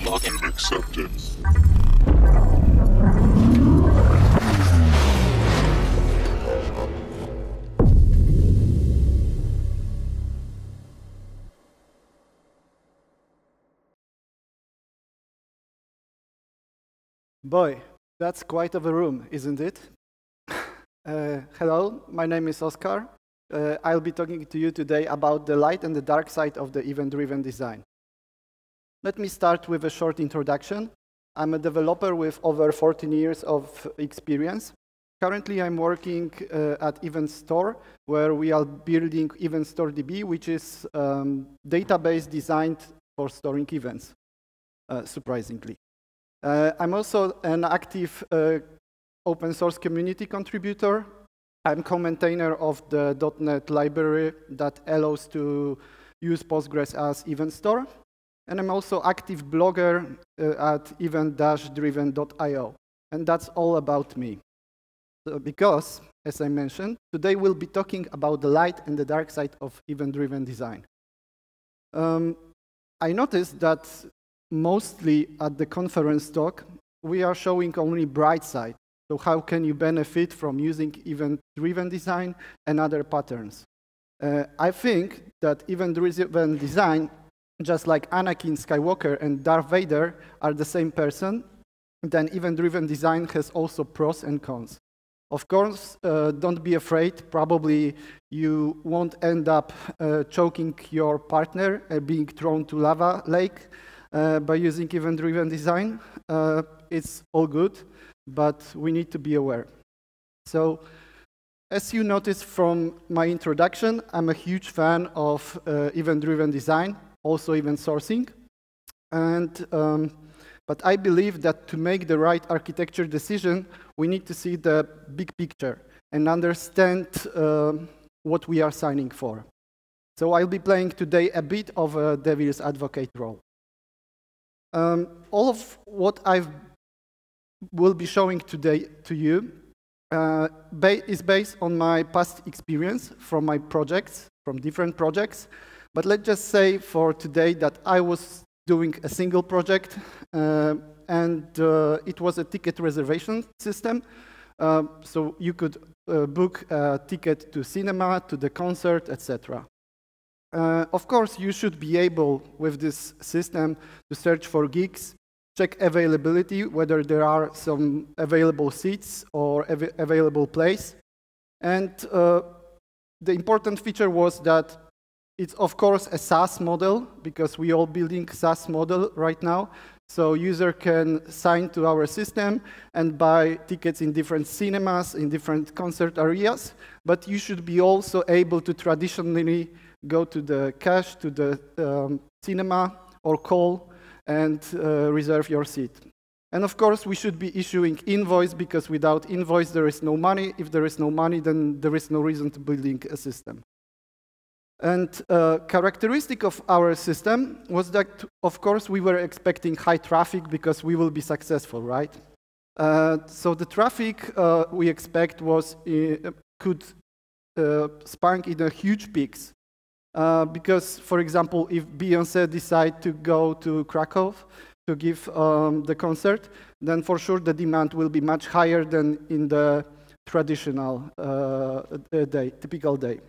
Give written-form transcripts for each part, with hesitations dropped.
Login accepted. Boy, that's quite of a room, isn't it? Hello, my name is Oskar. I'll be talking to you today about the light and the dark side of the event-driven design. Let me start with a short introduction. I'm a developer with over 14 years of experience. Currently, I'm working at Event Store, where we are building Event Store DB, which is a database designed for storing events, surprisingly. I'm also an active open source community contributor. I'm co-maintainer of the .NET library that allows to use Postgres as event store. And I'm also active blogger at event-driven.io. And that's all about me. Because, as I mentioned, today we'll be talking about the light and the dark side of event-driven design. I noticed that mostly at the conference talk, we are showing only bright side. So how can you benefit from using event-driven design and other patterns? I think that event-driven design, just like Anakin Skywalker and Darth Vader are the same person, then event-driven design has also pros and cons. Of course, don't be afraid. Probably you won't end up choking your partner, being thrown to lava lake, by using event-driven design. It's all good, but we need to be aware. So, as you noticed from my introduction, I'm a huge fan of event-driven design, also event sourcing. But I believe that to make the right architecture decision, we need to see the big picture and understand what we are signing for. So I'll be playing today a bit of a devil's advocate role. All of what I will be showing today to you is based on my past experience from my projects, from different projects. But let's just say for today that I was doing a single project, and it was a ticket reservation system. So you could book a ticket to cinema, to the concert, etc. Of course, you should be able, with this system, to search for gigs, check availability, whether there are some available seats or available place. And the important feature was that it's, of course, a SaaS model, because we are building SaaS model right now. So user can sign to our system and buy tickets in different cinemas, in different concert areas. But you should be also able to traditionally go to the cash, to the cinema, or call and reserve your seat. And of course, we should be issuing invoice, because without invoice, there is no money. If there is no money, then there is no reason to building a system. And characteristic of our system was that, of course, we were expecting high traffic because we will be successful, right? So the traffic we expect could spike in a huge peaks. Because, for example, if Beyoncé decide to go to Krakow to give the concert, then for sure the demand will be much higher than in the traditional typical day.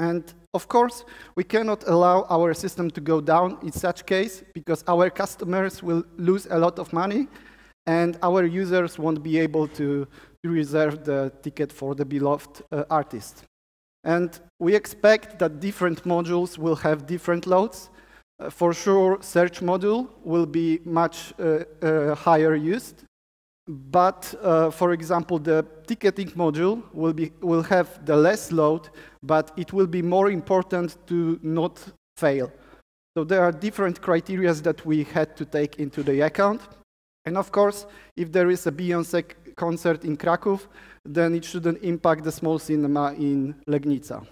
And of course, we cannot allow our system to go down in such case, because our customers will lose a lot of money, and our users won't be able to reserve the ticket for the beloved artist. And we expect that different modules will have different loads. For sure, search module will be much higher used. But, for example, the ticketing module will have the less load, but it will be more important to not fail. So there are different criteria that we had to take into the account. And of course, if there is a Beyoncé concert in Krakow, then it shouldn't impact the small cinema in Legnica.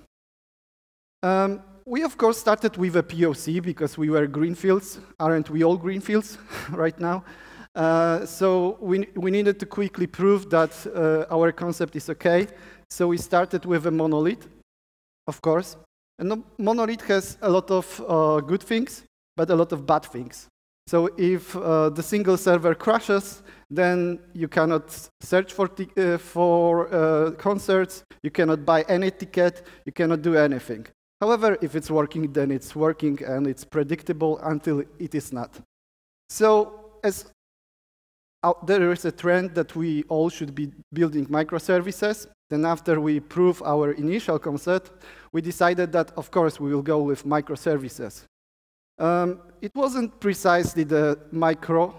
We, of course, started with a POC because we were greenfields. Aren't we all greenfields right now? So we needed to quickly prove that our concept is okay. So we started with a monolith, of course. And the monolith has a lot of good things, but a lot of bad things. So if the single server crashes, then you cannot search for concerts, you cannot buy any ticket, you cannot do anything. However, if it's working, then it's working and it's predictable until it is not. So there is a trend that we all should be building microservices. Then after we prove our initial concept, we decided that, of course, we will go with microservices. It wasn't precisely the micro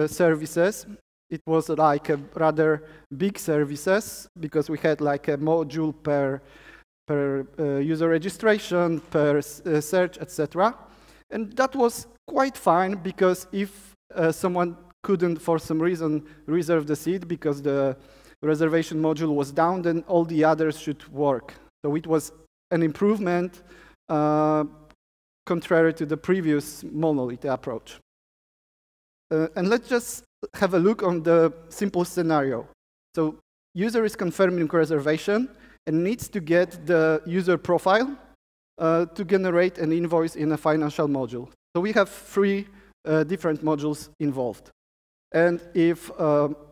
services. It was like a rather big services because we had like a module per user registration, per search, etc. And that was quite fine because if someone couldn't, for some reason, reserve the seat because the reservation module was down, then all the others should work. So it was an improvement contrary to the previous monolith approach. And let's just have a look on the simple scenario. So user is confirming reservation and needs to get the user profile to generate an invoice in a financial module. So we have three different modules involved. And if,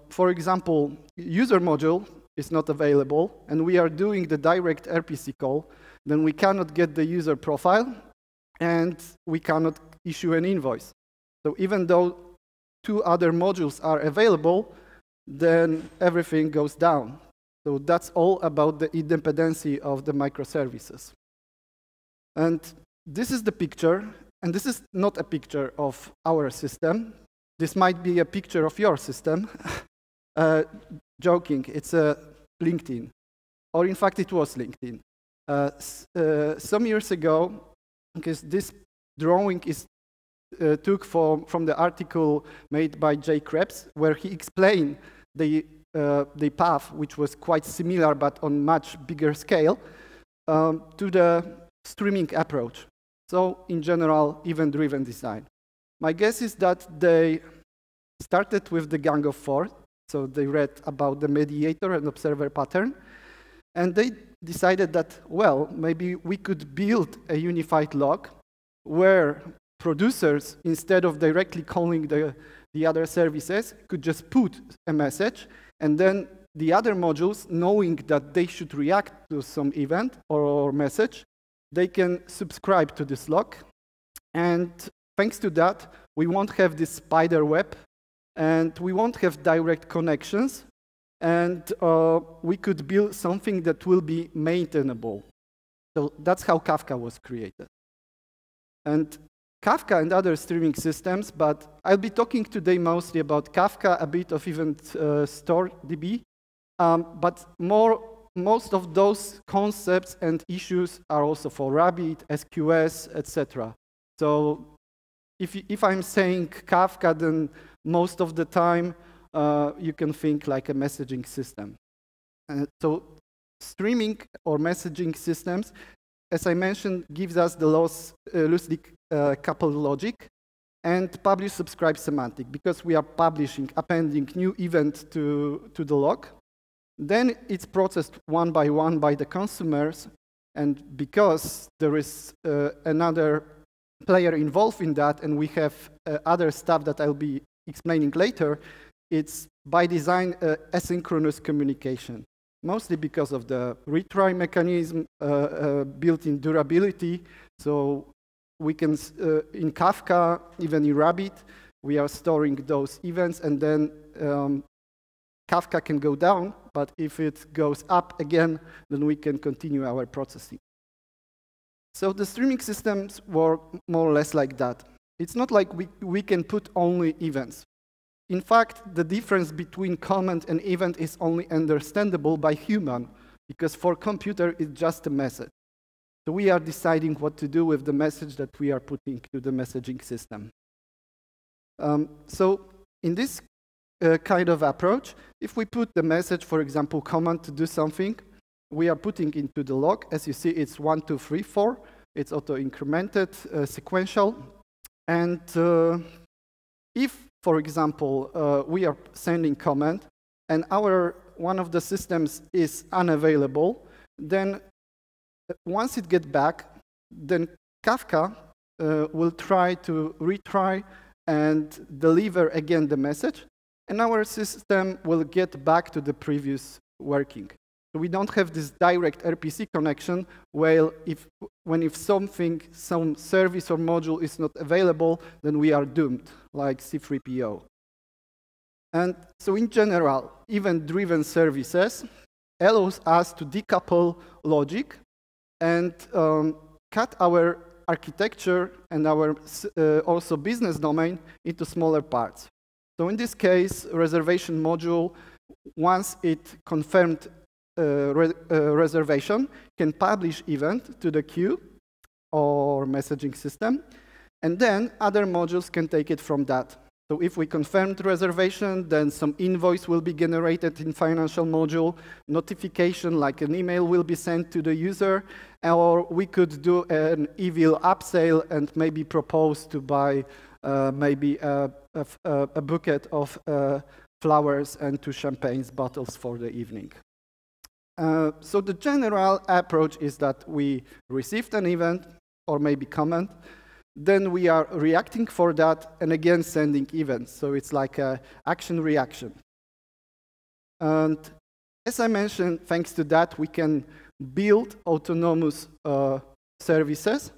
for example, user module is not available and we are doing the direct RPC call, then we cannot get the user profile and we cannot issue an invoice. So even though two other modules are available, then everything goes down. So that's all about the independency of the microservices. And this is the picture, and this is not a picture of our system. This might be a picture of your system. Joking, it's a LinkedIn. Or in fact, it was LinkedIn. Some years ago, because this drawing is took from the article made by Jay Krebs, where he explained the path, which was quite similar but on much bigger scale, to the streaming approach. So in general, event-driven design. My guess is that they started with the Gang of Four, so they read about the mediator and observer pattern, and they decided that, well, maybe we could build a unified log where producers, instead of directly calling the other services, could just put a message, and then the other modules, knowing that they should react to some event or message, they can subscribe to this log. And thanks to that, we won't have this spider web, and we won't have direct connections, and we could build something that will be maintainable. So that's how Kafka was created. And Kafka and other streaming systems, but I'll be talking today mostly about Kafka, a bit of Event Store DB, but most of those concepts and issues are also for Rabbit, SQS, etc. So if I'm saying Kafka, then most of the time you can think like a messaging system. So streaming or messaging systems, as I mentioned, gives us the loosely coupled logic and publish subscribe semantic, because we are publishing, appending new event to the log. Then it's processed one by the consumers, and because there is another player involved in that, and we have other stuff that I'll be explaining later, it's by design asynchronous communication, mostly because of the retry mechanism, built-in durability. So we can, in Kafka, even in Rabbit, we are storing those events, and then Kafka can go down, but if it goes up again, then we can continue our processing. So the streaming systems work more or less like that. It's not like we can put only events. In fact, the difference between comment and event is only understandable by human, because for computer, it's just a message. So we are deciding what to do with the message that we are putting to the messaging system. So in this kind of approach, if we put the message, for example, command to do something, we are putting into the log. As you see, it's 1, 2, 3, 4. It's auto-incremented, sequential. And if, for example, we are sending command, and one of the systems is unavailable, then once it gets back, then Kafka will try to retry and deliver again the message, and our system will get back to the previous working. So we don't have this direct RPC connection where if some service or module is not available, then we are doomed, like C3PO. And so in general, event-driven services allows us to decouple logic and cut our architecture and our also business domain into smaller parts. So in this case, reservation module, once it confirmed reservation, can publish event to the queue or messaging system, and then other modules can take it from that. So if we confirmed reservation, then some invoice will be generated in financial module, notification like an email will be sent to the user, or we could do an evil upsell and maybe propose to buy maybe a bouquet of flowers and 2 champagne bottles for the evening. So the general approach is that we received an event or maybe comment, then we are reacting for that and again sending events. So it's like an action-reaction. And as I mentioned, thanks to that, we can build autonomous services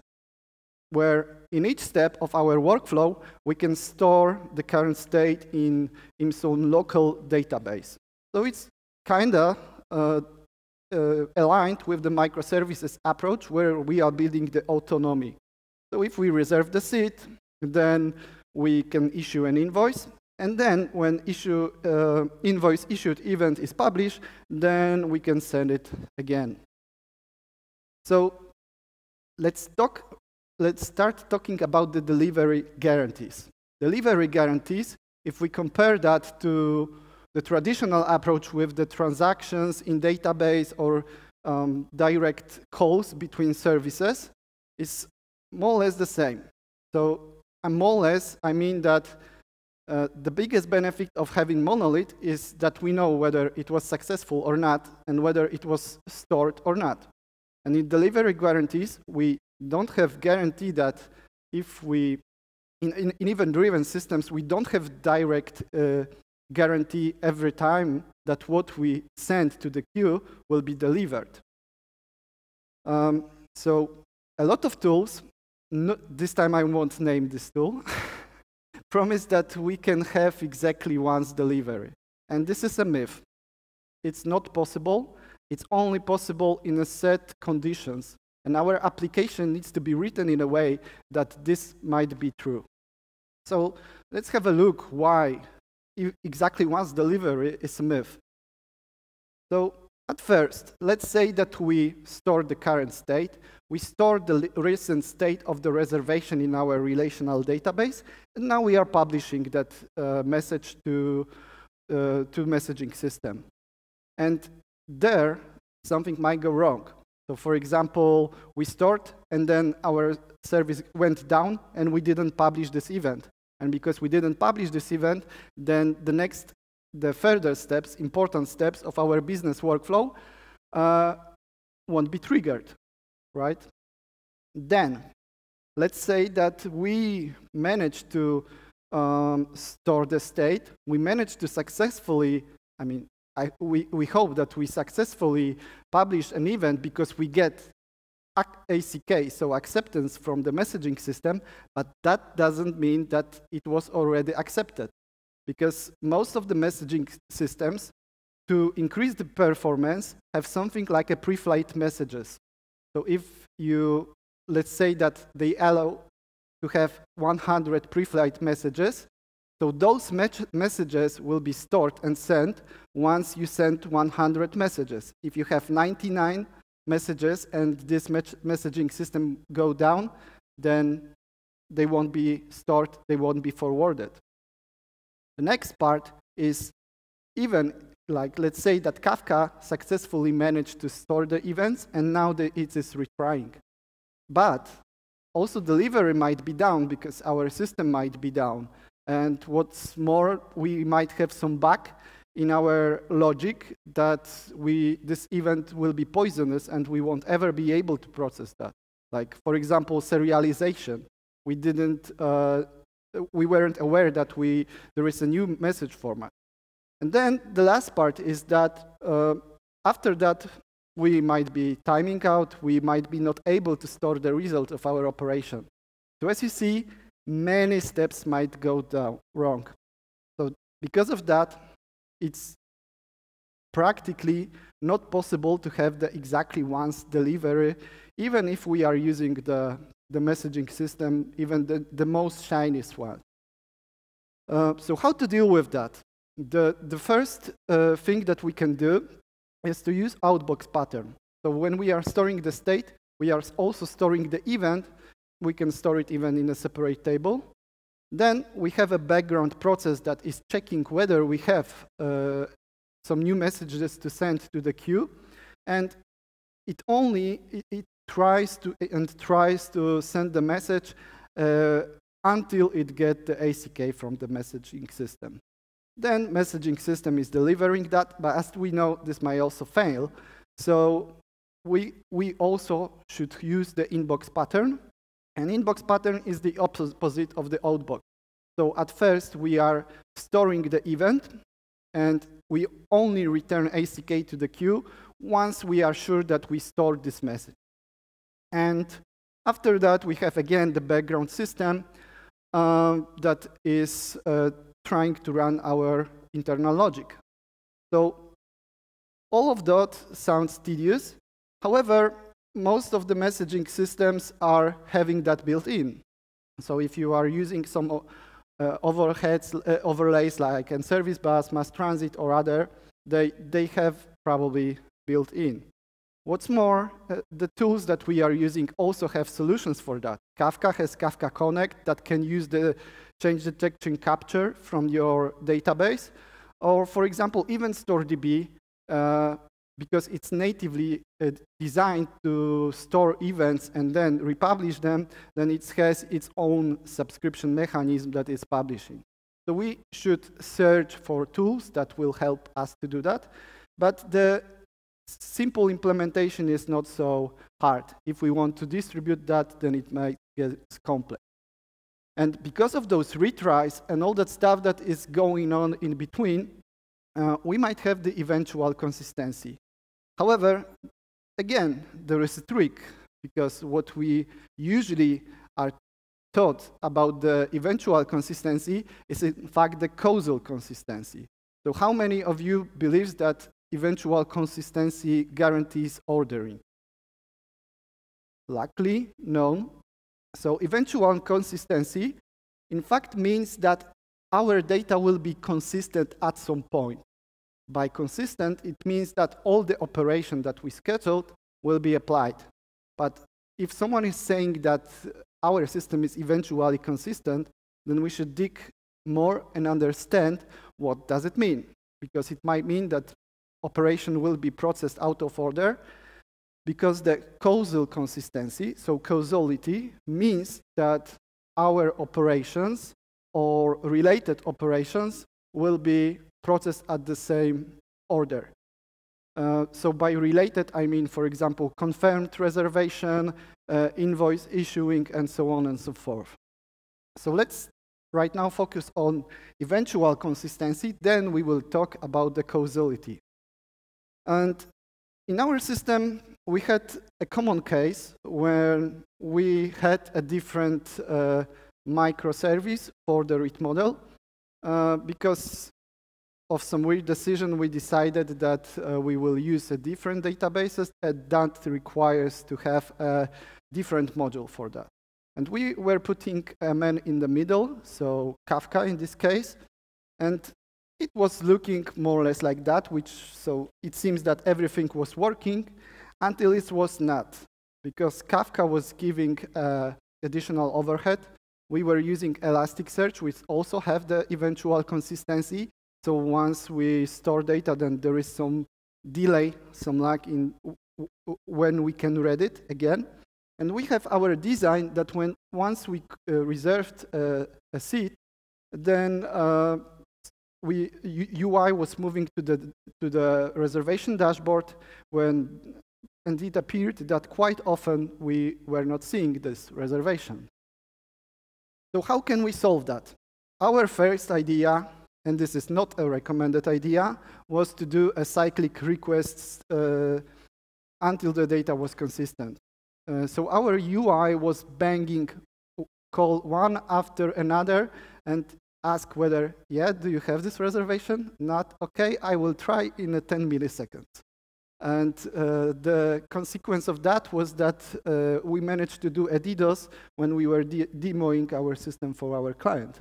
where in each step of our workflow, we can store the current state in some local database. So it's kind of aligned with the microservices approach where we are building the autonomy. So if we reserve the seat, then we can issue an invoice. And then when invoice issued event is published, then we can send it again. So let's start talking about the delivery guarantees. Delivery guarantees, if we compare that to the traditional approach with the transactions in database or direct calls between services, is more or less the same. So more or less, I mean that the biggest benefit of having monolith is that we know whether it was successful or not and whether it was stored or not. And in delivery guarantees, we don't have guarantee that if we, in event-driven systems, we don't have direct guarantee every time that what we send to the queue will be delivered. So a lot of tools, this time I won't name this tool, promise that we can have exactly once delivery. And this is a myth. It's not possible. It's only possible in a set conditions. And our application needs to be written in a way that this might be true. So let's have a look why exactly once delivery is a myth. So at first, let's say that we store the current state. We store the recent state of the reservation in our relational database, and now we are publishing that message to messaging system. And there, something might go wrong. So for example, we stored, and then our service went down, and we didn't publish this event. And because we didn't publish this event, then the further steps, important steps of our business workflow won't be triggered, right? Then, let's say that we managed to store the state. We managed to successfully, we hope that we successfully publish an event because we get ACK, so acceptance from the messaging system, but that doesn't mean that it was already accepted. Because most of the messaging systems, to increase the performance, have something like a pre-flight messages. So if you, let's say that they allow to have 100 pre-flight messages, so those messages will be stored and sent once you send 100 messages. If you have 99 messages and this messaging system go down, then they won't be stored, they won't be forwarded. The next part is even, like, let's say that Kafka successfully managed to store the events, and now it is retrying. But also delivery might be down because our system might be down. And what's more, we might have some bug in our logic that this event will be poisonous and we won't ever be able to process that. Like, for example, serialization. We didn't we weren't aware that there is a new message format. And then the last part is that after that, we might be timing out, we might be not able to store the result of our operation. So as you see, many steps might go wrong. So because of that, it's practically not possible to have the exactly once delivery, even if we are using the messaging system, even the most shiniest one. So how to deal with that? The first thing that we can do is to use outbox pattern. So when we are storing the state, we are also storing the event. We can store it even in a separate table. Then we have a background process that is checking whether we have some new messages to send to the queue, and it tries to send the message until it gets the ACK from the messaging system. Then messaging system is delivering that, but as we know, this might also fail. So we also should use the inbox pattern, and inbox pattern is the opposite of the outbox. So at first, we are storing the event, and we only return ACK to the queue once we are sure that we stored this message. And after that, we have again the background system that is trying to run our internal logic. So all of that sounds tedious. However, most of the messaging systems are having that built in. So if you are using some overlays like a service bus, mass transit, or other, they have probably built in. What's more, the tools that we are using also have solutions for that. Kafka has Kafka Connect that can use the change detection capture from your database. Or, for example, even StoreDB, because it's natively designed to store events and then republish them, then it has its own subscription mechanism that is publishing. So we should search for tools that will help us to do that. But the simple implementation is not so hard. If we want to distribute that, then it might get complex. And because of those retries and all that stuff that is going on in between, we might have the eventual consistency. However, again, there is a trick, because what we usually are taught about the eventual consistency is in fact the causal consistency. So how many of you believes that eventual consistency guarantees ordering? Luckily, no. So eventual consistency, in fact, means that our data will be consistent at some point. By consistent, it means that all the operation that we scheduled will be applied. But if someone is saying that our system is eventually consistent, then we should dig more and understand what does it mean. Because it might mean that operation will be processed out of order, because the causal consistency, so causality, means that our operations or related operations will be processed at the same order. So by related, I mean, for example, confirmed reservation, invoice issuing, and so on and so forth. So let's right now focus on eventual consistency, then we will talk about the causality. And in our system, we had a common case where we had a different microservice for the read model. Because of some weird decision, we decided that we will use a different databases, and that requires to have a different module for that. And we were putting a man in the middle, so Kafka in this case, and it was looking more or less like that, so it seems that everything was working until it was not, because Kafka was giving additional overhead. We were using Elasticsearch, which also have the eventual consistency. So once we store data, then there is some delay, some lag in when we can read it again. And we have our design that once we reserved a seat, then UI was moving to the reservation dashboard, and it appeared that quite often we were not seeing this reservation. So how can we solve that? Our first idea, and this is not a recommended idea, was to do a cyclic requests until the data was consistent. So our UI was banging call one after another and ask whether, yeah, do you have this reservation? Not, okay, I will try in 10 milliseconds. And the consequence of that was that we managed to do a DDoS when we were demoing our system for our client.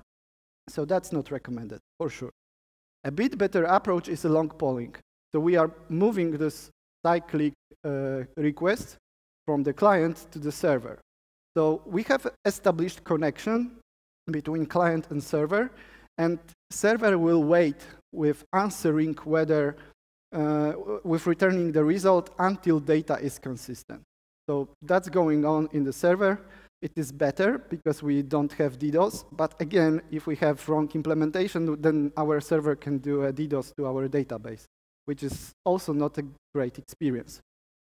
So that's not recommended, for sure. A bit better approach is a long polling. So we are moving this cyclic request from the client to the server. So we have established connection between client and server, and server will wait with answering whether with returning the result until data is consistent. So that's going on in the server. It is better because we don't have DDoS, but again, if we have wrong implementation, then our server can do a DDoS to our database, which is also not a great experience.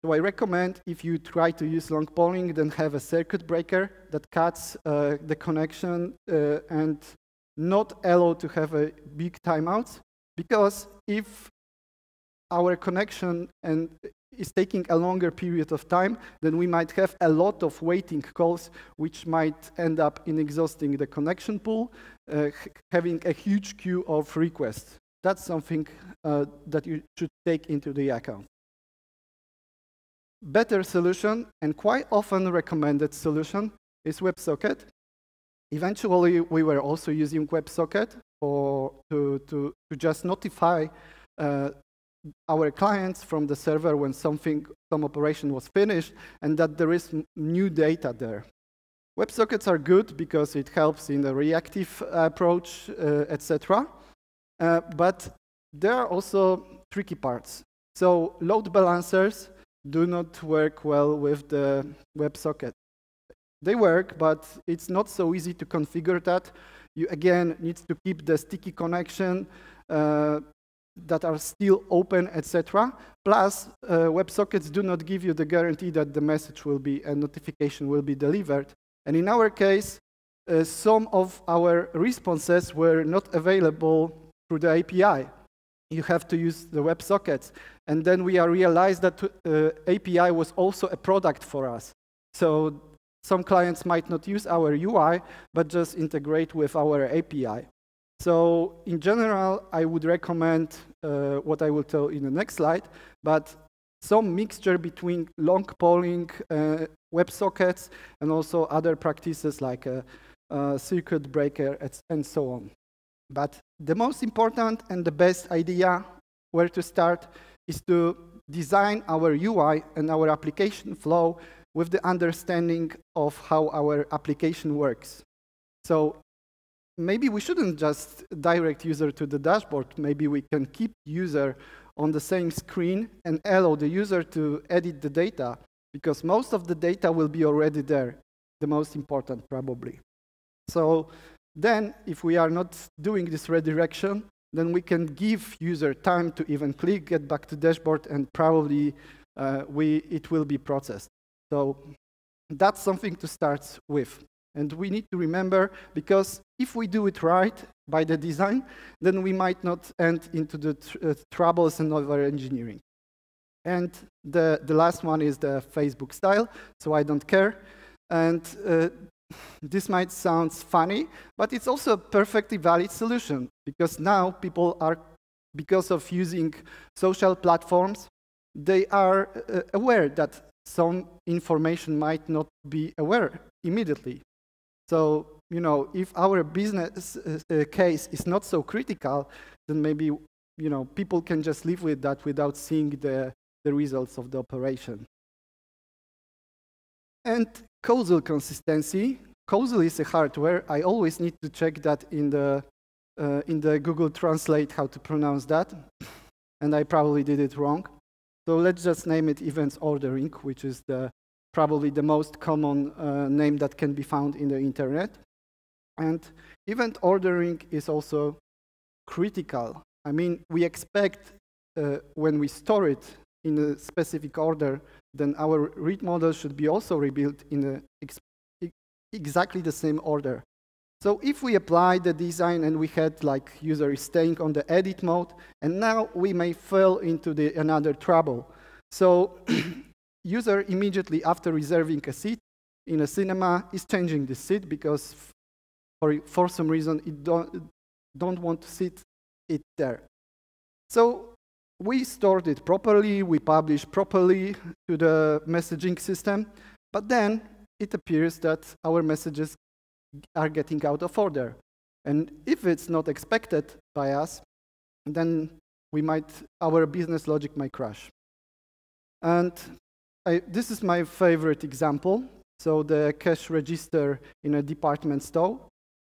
So I recommend if you try to use long polling, then have a circuit breaker that cuts the connection and not allow to have a big timeouts, because if our connection is taking a longer period of time, then we might have a lot of waiting calls, which might end up in exhausting the connection pool, having a huge queue of requests. That's something that you should take into the account. Better solution, and quite often recommended solution, is WebSocket. Eventually, we were also using WebSocket to just notify our clients from the server when some operation was finished and that there is new data there. WebSockets are good because it helps in the reactive approach, etc. But there are also tricky parts. So load balancers do not work well with the WebSocket. They work, but it's not so easy to configure that. You, again, need to keep the sticky connection that are still open, etc. Plus, WebSockets do not give you the guarantee that the message will be, a notification will be delivered. And in our case, some of our responses were not available through the API. You have to use the WebSockets. And then we realized that API was also a product for us. So some clients might not use our UI, but just integrate with our API. So in general, I would recommend what I will tell in the next slide, but some mixture between long polling, WebSockets, and also other practices like a circuit breaker, and so on. But the most important and the best idea where to start is to design our UI and our application flow with the understanding of how our application works. So maybe we shouldn't just direct user to the dashboard. Maybe we can keep user on the same screen and allow the user to edit the data, because most of the data will be already there, the most important probably. So then if we are not doing this redirection, then we can give user time to even click, get back to dashboard, and probably it will be processed. So that's something to start with. And we need to remember, because if we do it right by the design, then we might not end into the troubles and over engineering. And the last one is the Facebook style, so I don't care. And this might sound funny, but it's also a perfectly valid solution, because now people are, because of using social platforms, they are aware that some information might not be aware immediately. So, you know, if our business case is not so critical, then maybe, you know, people can just live with that without seeing the results of the operation. And causal consistency. Causal is a hardware. I always need to check that in the Google Translate how to pronounce that, and I probably did it wrong. So let's just name it events ordering, which is probably the most common name that can be found in the internet. And event ordering is also critical. I mean, we expect when we store it in a specific order, then our read model should be also rebuilt in exactly the same order. So if we apply the design and we had like user is staying on the edit mode, and now we may fall into another trouble. So user immediately after reserving a seat in a cinema is changing the seat because for some reason it don't want to sit it there. So we stored it properly, we published properly to the messaging system, but then it appears that our messages are getting out of order. And if it's not expected by us, then our business logic might crash. And this is my favorite example. So the cash register in a department store.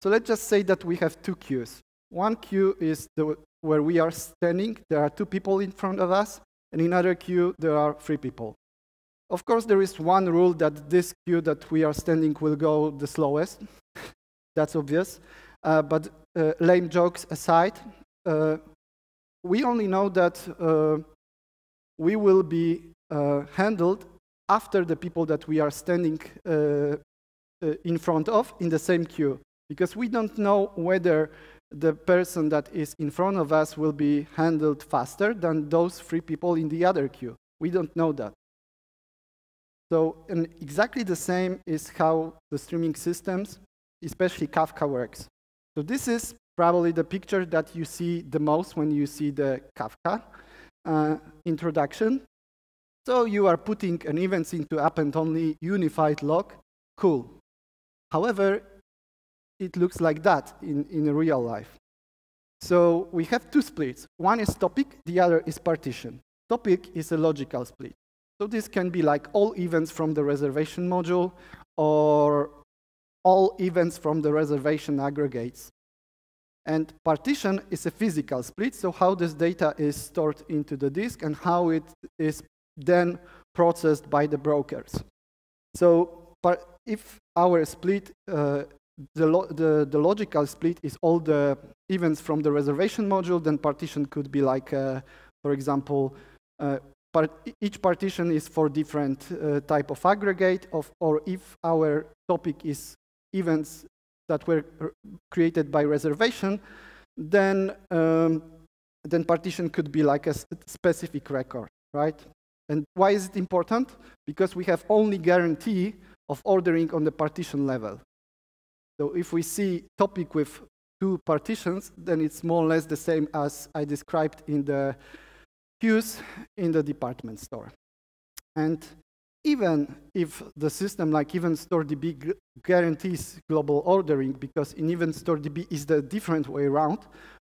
So let's just say that we have two queues. One queue is where we are standing. There are 2 people in front of us. And in another queue, there are 3 people. Of course, there is one rule that this queue that we are standing will go the slowest. That's obvious. But lame jokes aside, we only know that we will be handled after the people that we are standing in front of in the same queue. Because we don't know whether the person that is in front of us will be handled faster than those 3 people in the other queue. We don't know that. So, and exactly the same is how the streaming systems, especially Kafka, works. So this is probably the picture that you see the most when you see the Kafka introduction. So you are putting an event into append-only unified log. Cool. However, it looks like that in real life. So we have 2 splits. One is topic, the other is partition. Topic is a logical split. So this can be like all events from the reservation module or all events from the reservation aggregates. And partition is a physical split, so how this data is stored into the disk and how it is then processed by the brokers. So if our split, the logical split is all the events from the reservation module, then partition could be like, for example, each partition is for different type of aggregate, or if our topic is events that were created by reservation, then partition could be like a specific record, right? And why is it important? Because we have only guarantee of ordering on the partition level. So if we see topic with 2 partitions, then it's more or less the same as I described in the queues in the department store. And even if the system like EventStoreDB guarantees global ordering, because in EventStoreDB is the different way around,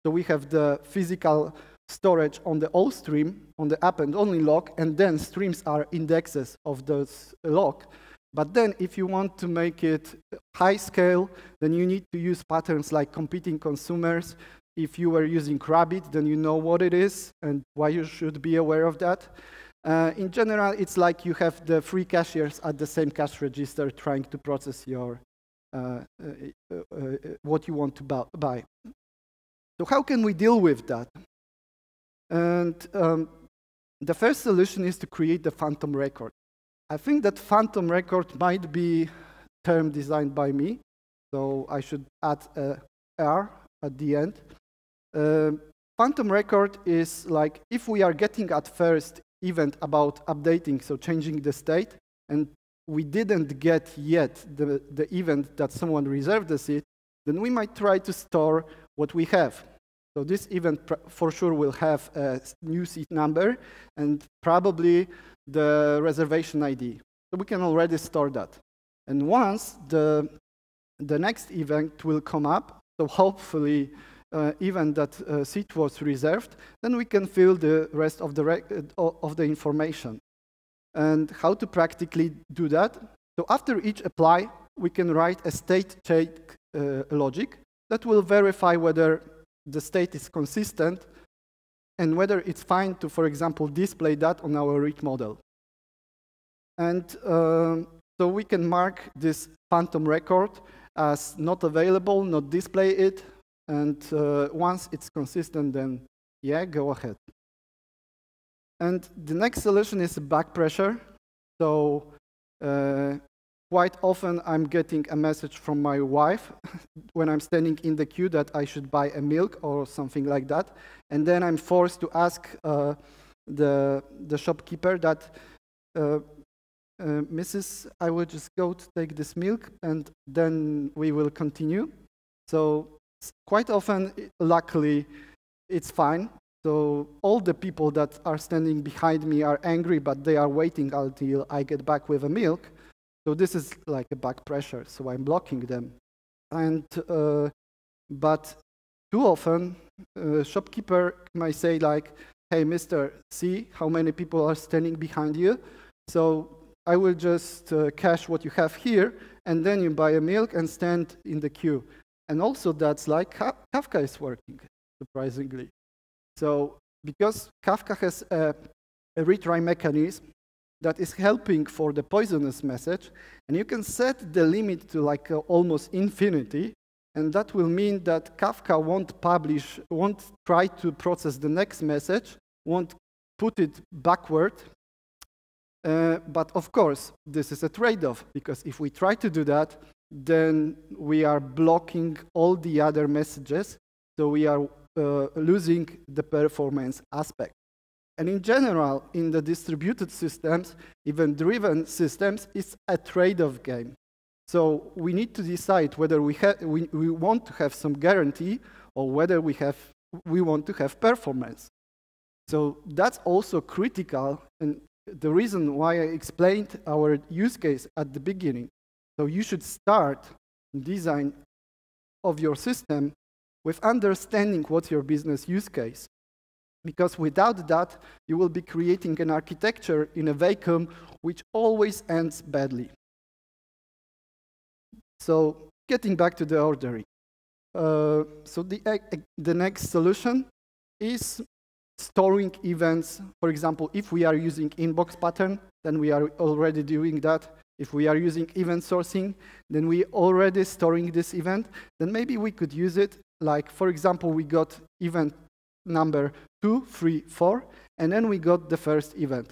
so we have the physical storage on the O stream, on the append-only log, and then streams are indexes of those log. But then if you want to make it high scale, then you need to use patterns like competing consumers. If you were using Rabbit, then you know what it is and why you should be aware of that. In general, it's like you have the 3 cashiers at the same cash register trying to process your what you want to buy. So how can we deal with that? And the first solution is to create the phantom record. I think that phantom record might be a term designed by me, so I should add R at the end. Phantom record is like if we are getting at first event about updating, so changing the state, and we didn't get yet the event that someone reserved the seat, then we might try to store what we have. So this event for sure will have a new seat number and probably the reservation ID. So we can already store that. And once the next event will come up, so hopefully even that seat was reserved, then we can fill the rest of the information. And how to practically do that? So after each apply, we can write a state check logic that will verify whether the state is consistent and whether it's fine to, for example, display that on our read model. And so we can mark this phantom record as not available, not display it, and once it's consistent, then yeah, go ahead. And the next solution is back pressure. So quite often I'm getting a message from my wife when I'm standing in the queue that I should buy a milk or something like that. And then I'm forced to ask the shopkeeper that, Mrs., I will just go to take this milk and then we will continue. So quite often, luckily, it's fine. So all the people that are standing behind me are angry, but they are waiting until I get back with a milk. So this is like a back pressure, so I'm blocking them. And but too often, shopkeeper might say like, hey, mister, see how many people are standing behind you? So I will just cash what you have here, and then you buy a milk and stand in the queue. And also that's like Kafka is working, surprisingly. So because Kafka has a retry mechanism that is helping for the poisonous message, and you can set the limit to like almost infinity, and that will mean that Kafka won't try to process the next message, won't put it backward. But of course, this is a trade-off, because if we try to do that, then we are blocking all the other messages, so we are losing the performance aspect. And in general, in the distributed systems, event-driven systems, it's a trade-off game. So we need to decide whether we want to have some guarantee or whether we want to have performance. So that's also critical, and the reason why I explained our use case at the beginning. So you should start design of your system with understanding what's your business use case. Because without that, you will be creating an architecture in a vacuum which always ends badly. So getting back to the ordering. So the next solution is storing events. For example, if we are using inbox pattern, then we are already doing that. If we are using event sourcing, then we already storing this event. Then maybe we could use it like, for example, we got event number 2, 3, 4, and then we got the first event.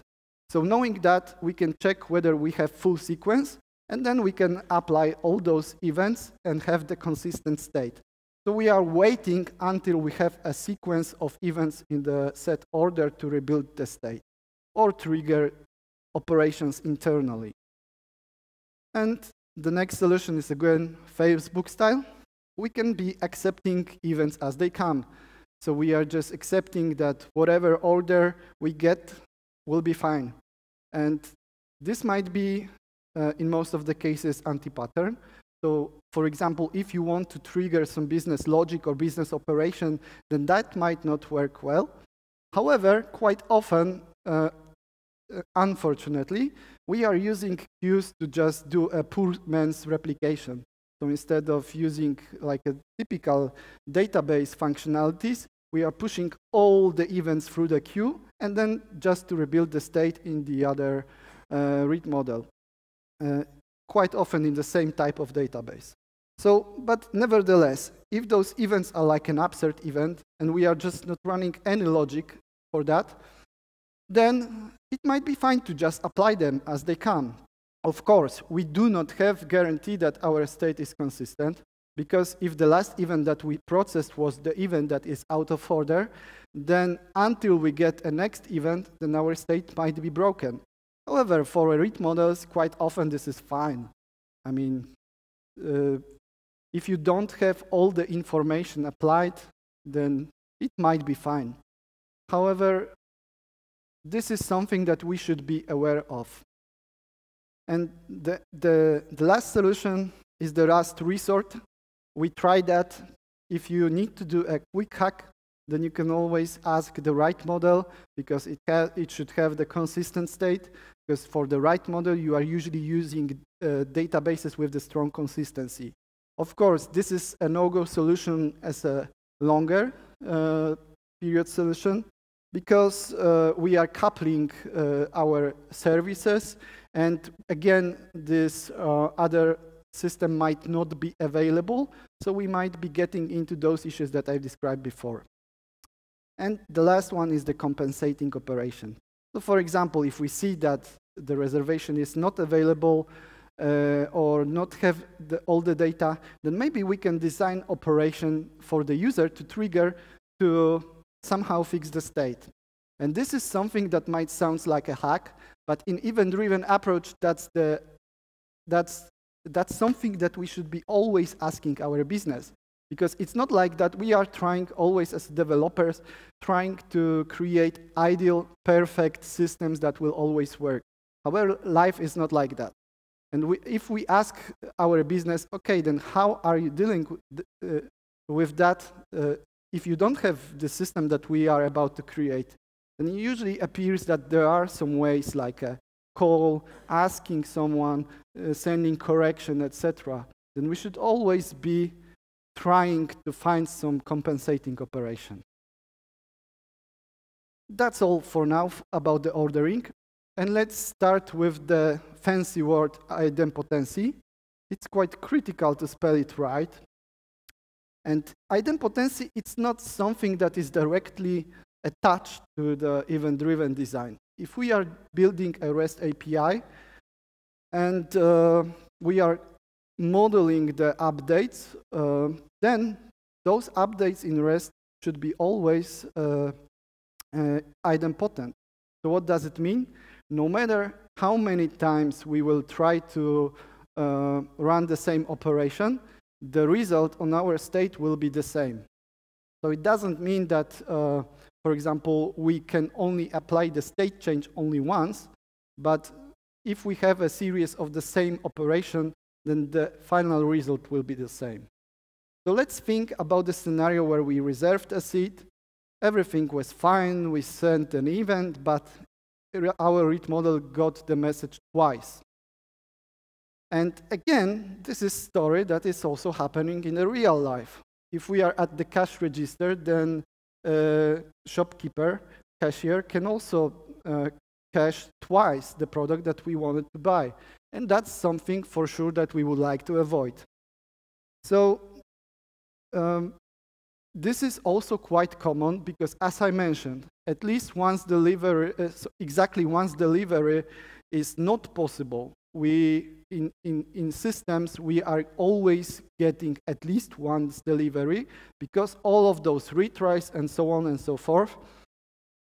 So knowing that, we can check whether we have full sequence, and then we can apply all those events and have the consistent state. So we are waiting until we have a sequence of events in the set order to rebuild the state or trigger operations internally. And the next solution is again Facebook style. We can be accepting events as they come. So we are just accepting that whatever order we get will be fine. And this might be, in most of the cases, anti-pattern. So for example, if you want to trigger some business logic or business operation, then that might not work well. However, quite often, unfortunately, we are using queues to just do a poor man's replication. So instead of using like a typical database functionalities, we are pushing all the events through the queue and then just to rebuild the state in the other read model, quite often in the same type of database. So, but nevertheless, if those events are like an absurd event and we are just not running any logic for that, then it might be fine to just apply them as they come. Of course, we do not have guarantee that our state is consistent, because if the last event that we processed was the event that is out of order, then until we get a next event, then our state might be broken. However, for read models, quite often this is fine. I mean, if you don't have all the information applied, then it might be fine. However, this is something that we should be aware of. And the last solution is the Rust resort. We tried that. If you need to do a quick hack, then you can always ask the right model, because it should have the consistent state. Because for the right model, you are usually using databases with the strong consistency. Of course, this is a no-go solution as a longer period solution, because we are coupling our services. And again, this other system might not be available, so we might be getting into those issues that I described before. And the last one is the compensating operation. So for example, if we see that the reservation is not available, or not have all the data, then maybe we can design operation for the user to trigger to somehow fix the state. And this is something that might sound like a hack, but in event-driven approach, that's something that we should be always asking our business. Because it's not like that we are trying always as developers, trying to create ideal, perfect systems that will always work. However, life is not like that. And if we ask our business, okay, then how are you dealing with that if you don't have the system that we are about to create? Then it usually appears that there are some ways like a call, asking someone, sending correction, etc. Then we should always be trying to find some compensating operation. That's all for now about the ordering. And let's start with the fancy word idempotency. It's quite critical to spell it right. And idempotency, it's not something that is directly attached to the event-driven design. If we are building a REST API and we are modeling the updates, then those updates in REST should be always idempotent. So what does it mean? No matter how many times we will try to run the same operation, the result on our state will be the same. So it doesn't mean that, for example, we can only apply the state change only once, but if we have a series of the same operation, then the final result will be the same. So let's think about the scenario where we reserved a seat, everything was fine, we sent an event, but our read model got the message twice. And again, this is a story that is also happening in the real life. If we are at the cash register, then shopkeeper, cashier, can also cash twice the product that we wanted to buy. And that's something for sure that we would like to avoid. So this is also quite common because, as I mentioned, at least once delivery, exactly once delivery is not possible, in systems, we are always getting at least once delivery because all of those retries and so on and so forth,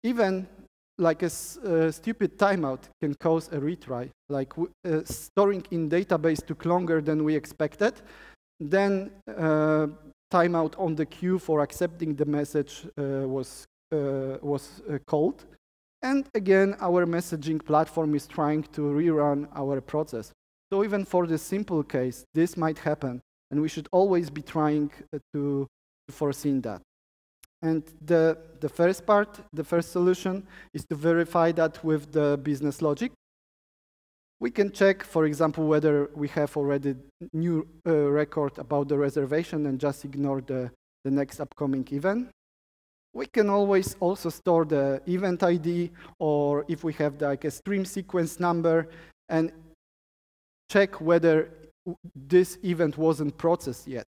even like a stupid timeout can cause a retry, like storing in database took longer than we expected, then timeout on the queue for accepting the message was called. And again, our messaging platform is trying to rerun our process. So even for the simple case, this might happen, and we should always be trying to foresee that. And the first part, the first solution, is to verify that with the business logic. We can check, for example, whether we have already new record about the reservation and just ignore the next upcoming event. We can always also store the event ID, or if we have like a stream sequence number, and check whether this event wasn't processed yet.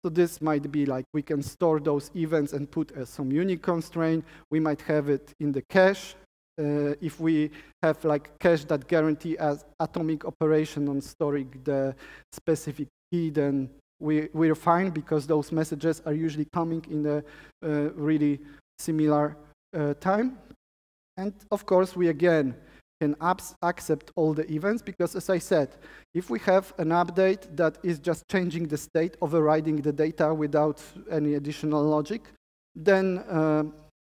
So this might be like we can store those events and put some unique constraint. We might have it in the cache. If we have like cache that guarantee as atomic operation on storing the specific key, then we're fine because those messages are usually coming in a really similar time. And of course, we again can accept all the events because, as I said, if we have an update that is just changing the state, overriding the data without any additional logic, then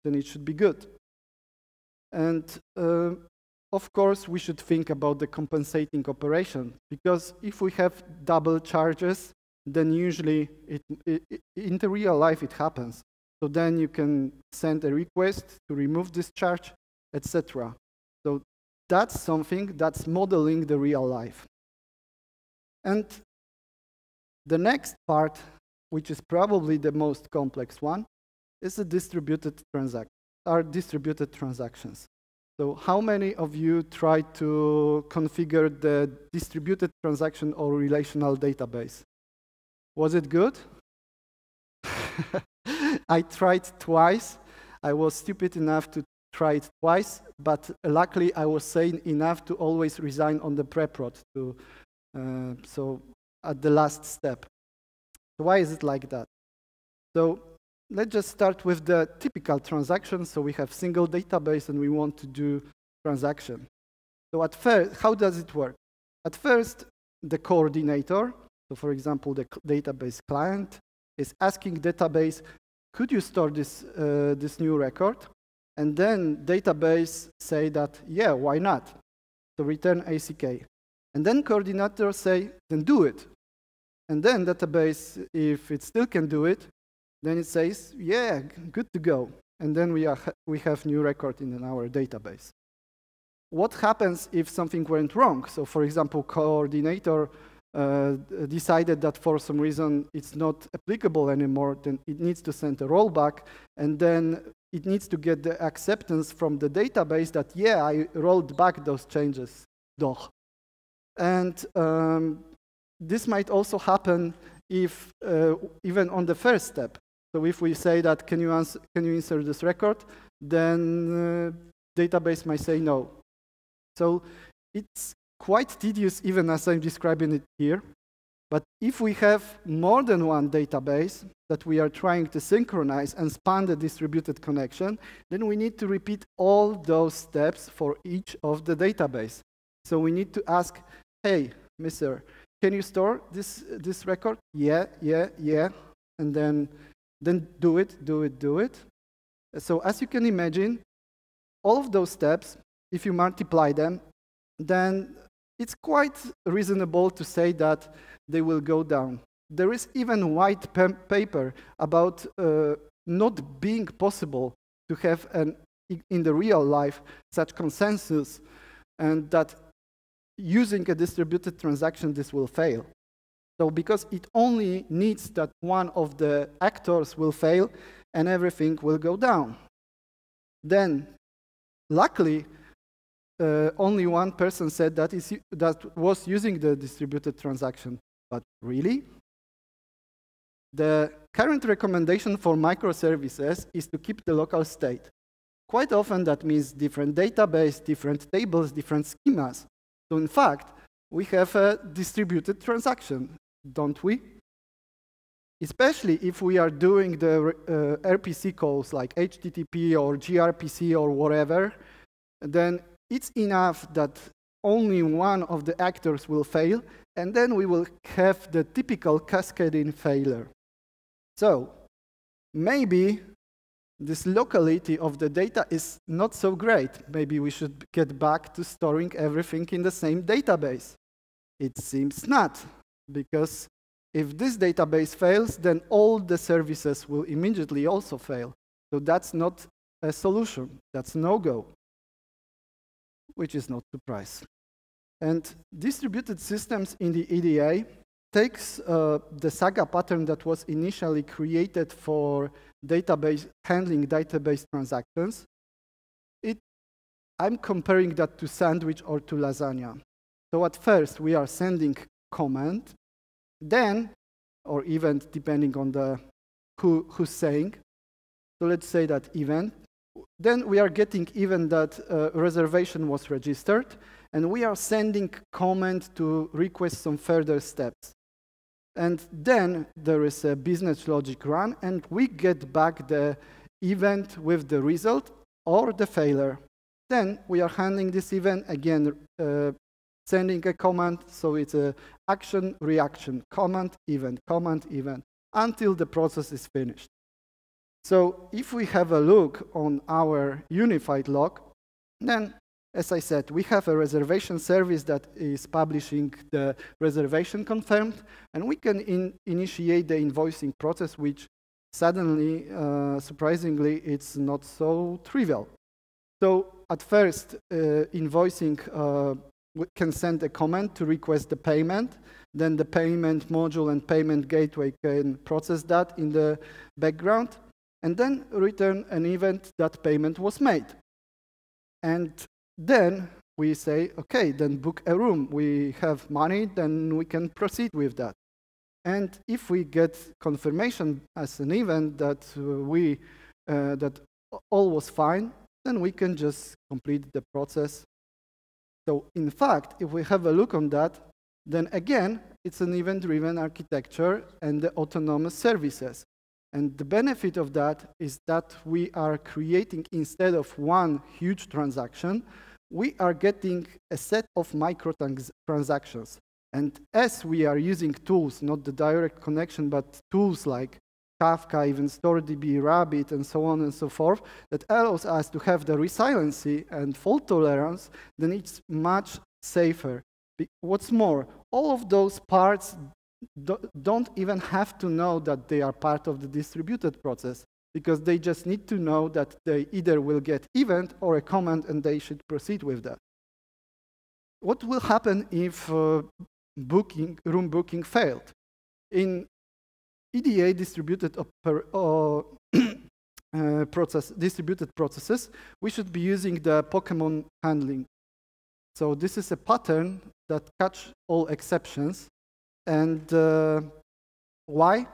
it should be good. And of course, we should think about the compensating operation because if we have double charges, then usually in the real life it happens. So then you can send a request to remove this charge, etc. So that's something that's modeling the real life. And the next part, which is probably the most complex one, is the distributed transactions. So how many of you tried to configure the distributed transaction or relational database? Was it good? I tried twice. I was stupid enough to try it twice, but luckily I was sane enough to always resign on the preprod to so at the last step. So why is it like that? So let's just start with the typical transaction. So we have single database and we want to do transaction. So at first, how does it work? At first, the coordinator, so for example, the database client, is asking database, could you store this, this new record? And then database say that, yeah, why not? So return ACK. And then coordinator say, then do it. And then database, if it still can do it, then it says, yeah, good to go. And then we have new record in our database. What happens if something went wrong? So for example, coordinator decided that for some reason it's not applicable anymore, then it needs to send a rollback, and then it needs to get the acceptance from the database that, yeah, I rolled back those changes, doch. And this might also happen if even on the first step. So if we say that, can you insert this record, then database might say no. So it's quite tedious even as I'm describing it here. But if we have more than one database that we are trying to synchronize and span the distributed connection, then we need to repeat all those steps for each of the database. So we need to ask, hey, mister, can you store this record? Yeah, yeah, yeah. And then do it. So as you can imagine, all of those steps, if you multiply them, then it's quite reasonable to say that they will go down. There is even white paper about not being possible to have in the real life such consensus, and that using a distributed transaction, this will fail. So because it only needs that one of the actors will fail and everything will go down. Then, luckily, only one person said that was using the distributed transaction. But really? The current recommendation for microservices is to keep the local state. Quite often that means different database, different tables, different schemas. So in fact, we have a distributed transaction, don't we? Especially if we are doing the RPC calls like HTTP or gRPC or whatever, then it's enough that only one of the actors will fail, and then we will have the typical cascading failure. So maybe this locality of the data is not so great. Maybe we should get back to storing everything in the same database. It seems not, because if this database fails, then all the services will immediately also fail. So that's not a solution. That's no-go, which is not surprise. And distributed systems in the EDA takes the Saga pattern that was initially created for handling database transactions. I'm comparing that to sandwich or to lasagna. So at first, we are sending command, then, or event, depending on who's saying. So let's say that event. Then we are getting event that reservation was registered, and we are sending command to request some further steps. And then there is a business logic run, and we get back the event with the result or the failure. Then we are handling this event, again, sending a command, so it's a action, reaction, command, event, until the process is finished. So if we have a look on our unified log, then, as I said, we have a reservation service that is publishing the reservation confirmed, and we can initiate the invoicing process, which suddenly, surprisingly, it's not so trivial. So at first, invoicing we can send a command to request the payment. Then the payment module and payment gateway can process that in the background, and then return an event that payment was made. And then we say, okay, then book a room. We have money, then we can proceed with that. And if we get confirmation as an event that that all was fine, then we can just complete the process. So in fact, if we have a look on that, then again, it's an event-driven architecture and the autonomous services. And the benefit of that is that we are creating, instead of one huge transaction, we are getting a set of micro-transactions. And as we are using tools, not the direct connection, but tools like Kafka, even StoreDB, Rabbit, and so on and so forth, that allows us to have the resiliency and fault tolerance, then it's much safer. What's more, all of those parts don't even have to know that they are part of the distributed process, because they just need to know that they either will get event or a comment and they should proceed with that. What will happen if room booking failed? In EDA distributed processes, we should be using the Pokemon handling. So this is a pattern that catch all exceptions. And why?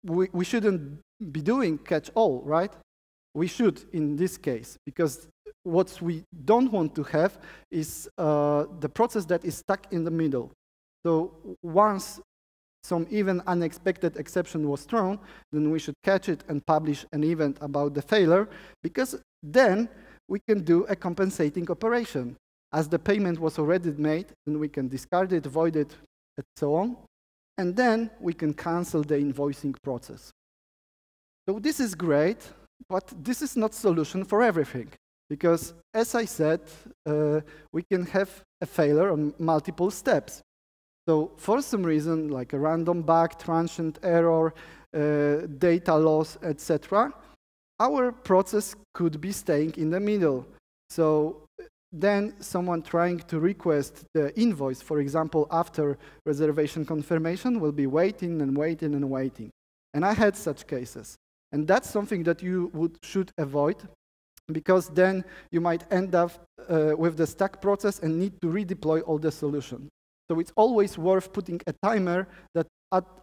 We shouldn't be doing catch all, right? We should in this case, because what we don't want to have is the process that is stuck in the middle. So once some even unexpected exception was thrown, then we should catch it and publish an event about the failure, because then we can do a compensating operation. As the payment was already made, then we can discard it, void it, and so on. And then we can cancel the invoicing process. So this is great, but this is not solution for everything. Because as I said, we can have a failure on multiple steps. So for some reason, like a random bug, transient error, data loss, etc., our process could be staying in the middle. So then someone trying to request the invoice, for example, after reservation confirmation, will be waiting and waiting and waiting. And I had such cases. And that's something that you should avoid, because then you might end up with the stuck process and need to redeploy all the solution. So it's always worth putting a timer that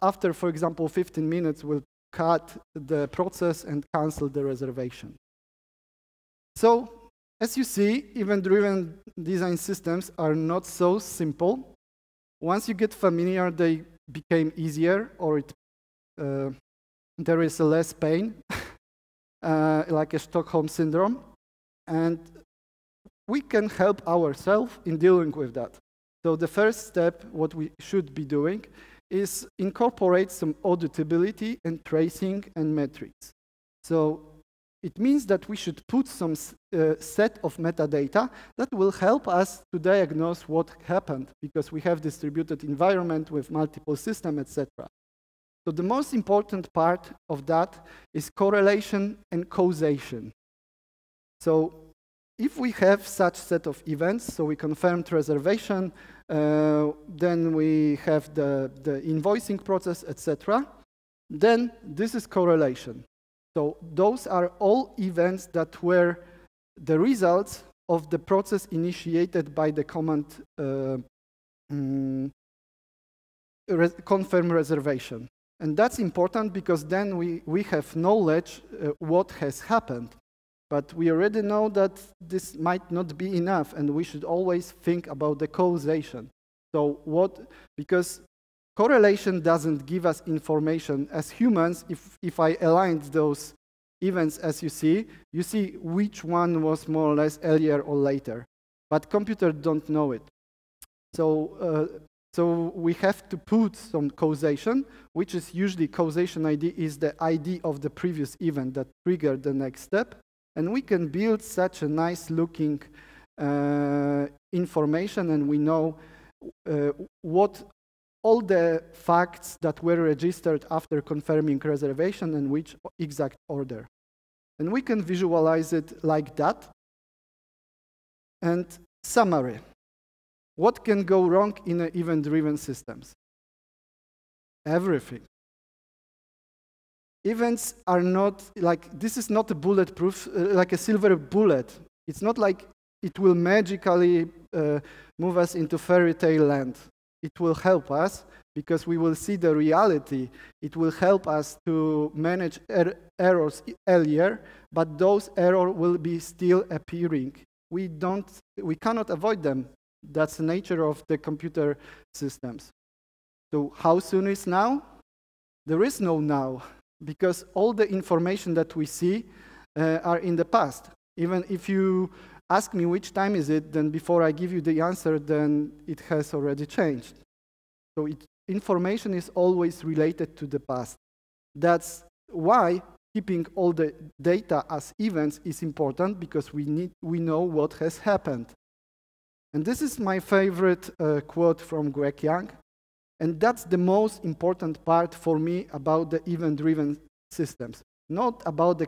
after, for example, 15 minutes will cut the process and cancel the reservation. So as you see, event-driven design systems are not so simple. Once you get familiar, they became easier, or there is less pain, like a Stockholm syndrome. And we can help ourselves in dealing with that. So the first step, what we should be doing, is incorporate some auditability and tracing and metrics. So it means that we should put some set of metadata that will help us to diagnose what happened, because we have distributed environment with multiple systems, etc. So the most important part of that is correlation and causation. So if we have such set of events, so we confirmed reservation, then we have the invoicing process, etc., then this is correlation. So those are all events that were the results of the process initiated by the command confirm reservation. And that's important because then we have knowledge what has happened. But we already know that this might not be enough, and we should always think about the causation. So because correlation doesn't give us information. As humans, if I aligned those events as you see which one was more or less earlier or later. But computers don't know it. So we have to put some causation, which is usually causation ID is the ID of the previous event that triggered the next step. And we can build such a nice looking information, and we know what all the facts that were registered after confirming reservation and which exact order. And we can visualize it like that. And summary. What can go wrong in event-driven systems? Everything. Events are not like, this is not a bulletproof, like a silver bullet. It's not like it will magically move us into fairy tale land. It will help us because we will see the reality. It will help us to manage errors earlier, but those errors will be still appearing. We cannot avoid them. That's the nature of the computer systems. So how soon is now? There is no now, because all the information that we see are in the past. Even if you ask me which time is it, then before I give you the answer, then it has already changed. So information is always related to the past. That's why keeping all the data as events is important, because we know what has happened. And this is my favorite quote from Greg Young. And that's the most important part for me about the event-driven systems. Not about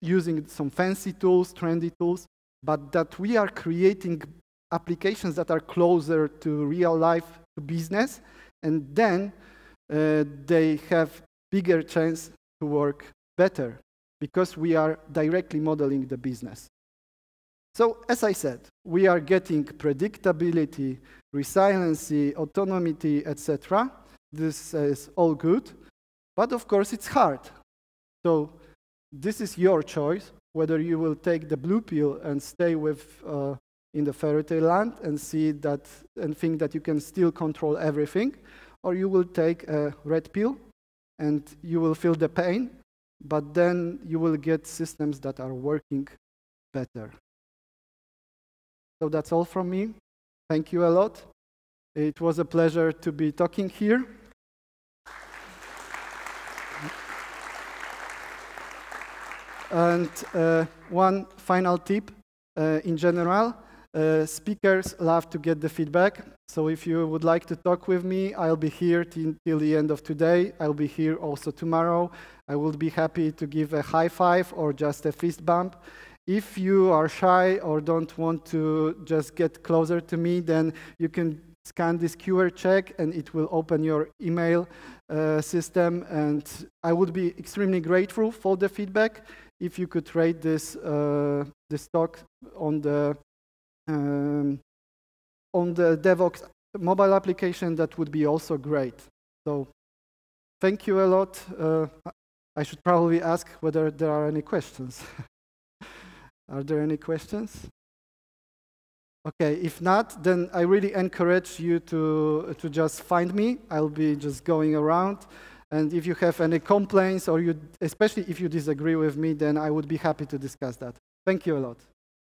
using some fancy tools, trendy tools, but that we are creating applications that are closer to real life, to business, and then they have bigger chance to work better because we are directly modeling the business. So, as I said, we are getting predictability, resiliency, autonomy, etc. This is all good, but of course it's hard. So, this is your choice, whether you will take the blue pill and stay with in the fairy tale land and see that and think that you can still control everything, or you will take a red pill and you will feel the pain, but then you will get systems that are working better. So that's all from me. Thank you a lot. It was a pleasure to be talking here. And one final tip, in general, speakers love to get the feedback. So if you would like to talk with me, I'll be here till the end of today. I'll be here also tomorrow. I will be happy to give a high five or just a fist bump. If you are shy or don't want to just get closer to me, then you can scan this QR check and it will open your email system. And I would be extremely grateful for the feedback if you could rate this talk on the Devoxx mobile application. That would be also great. So thank you a lot. I should probably ask whether there are any questions. Are there any questions? Okay, if not, then I really encourage you to just find me. I'll be just going around. And if you have any complaints, or especially if you disagree with me, then I would be happy to discuss that. Thank you a lot.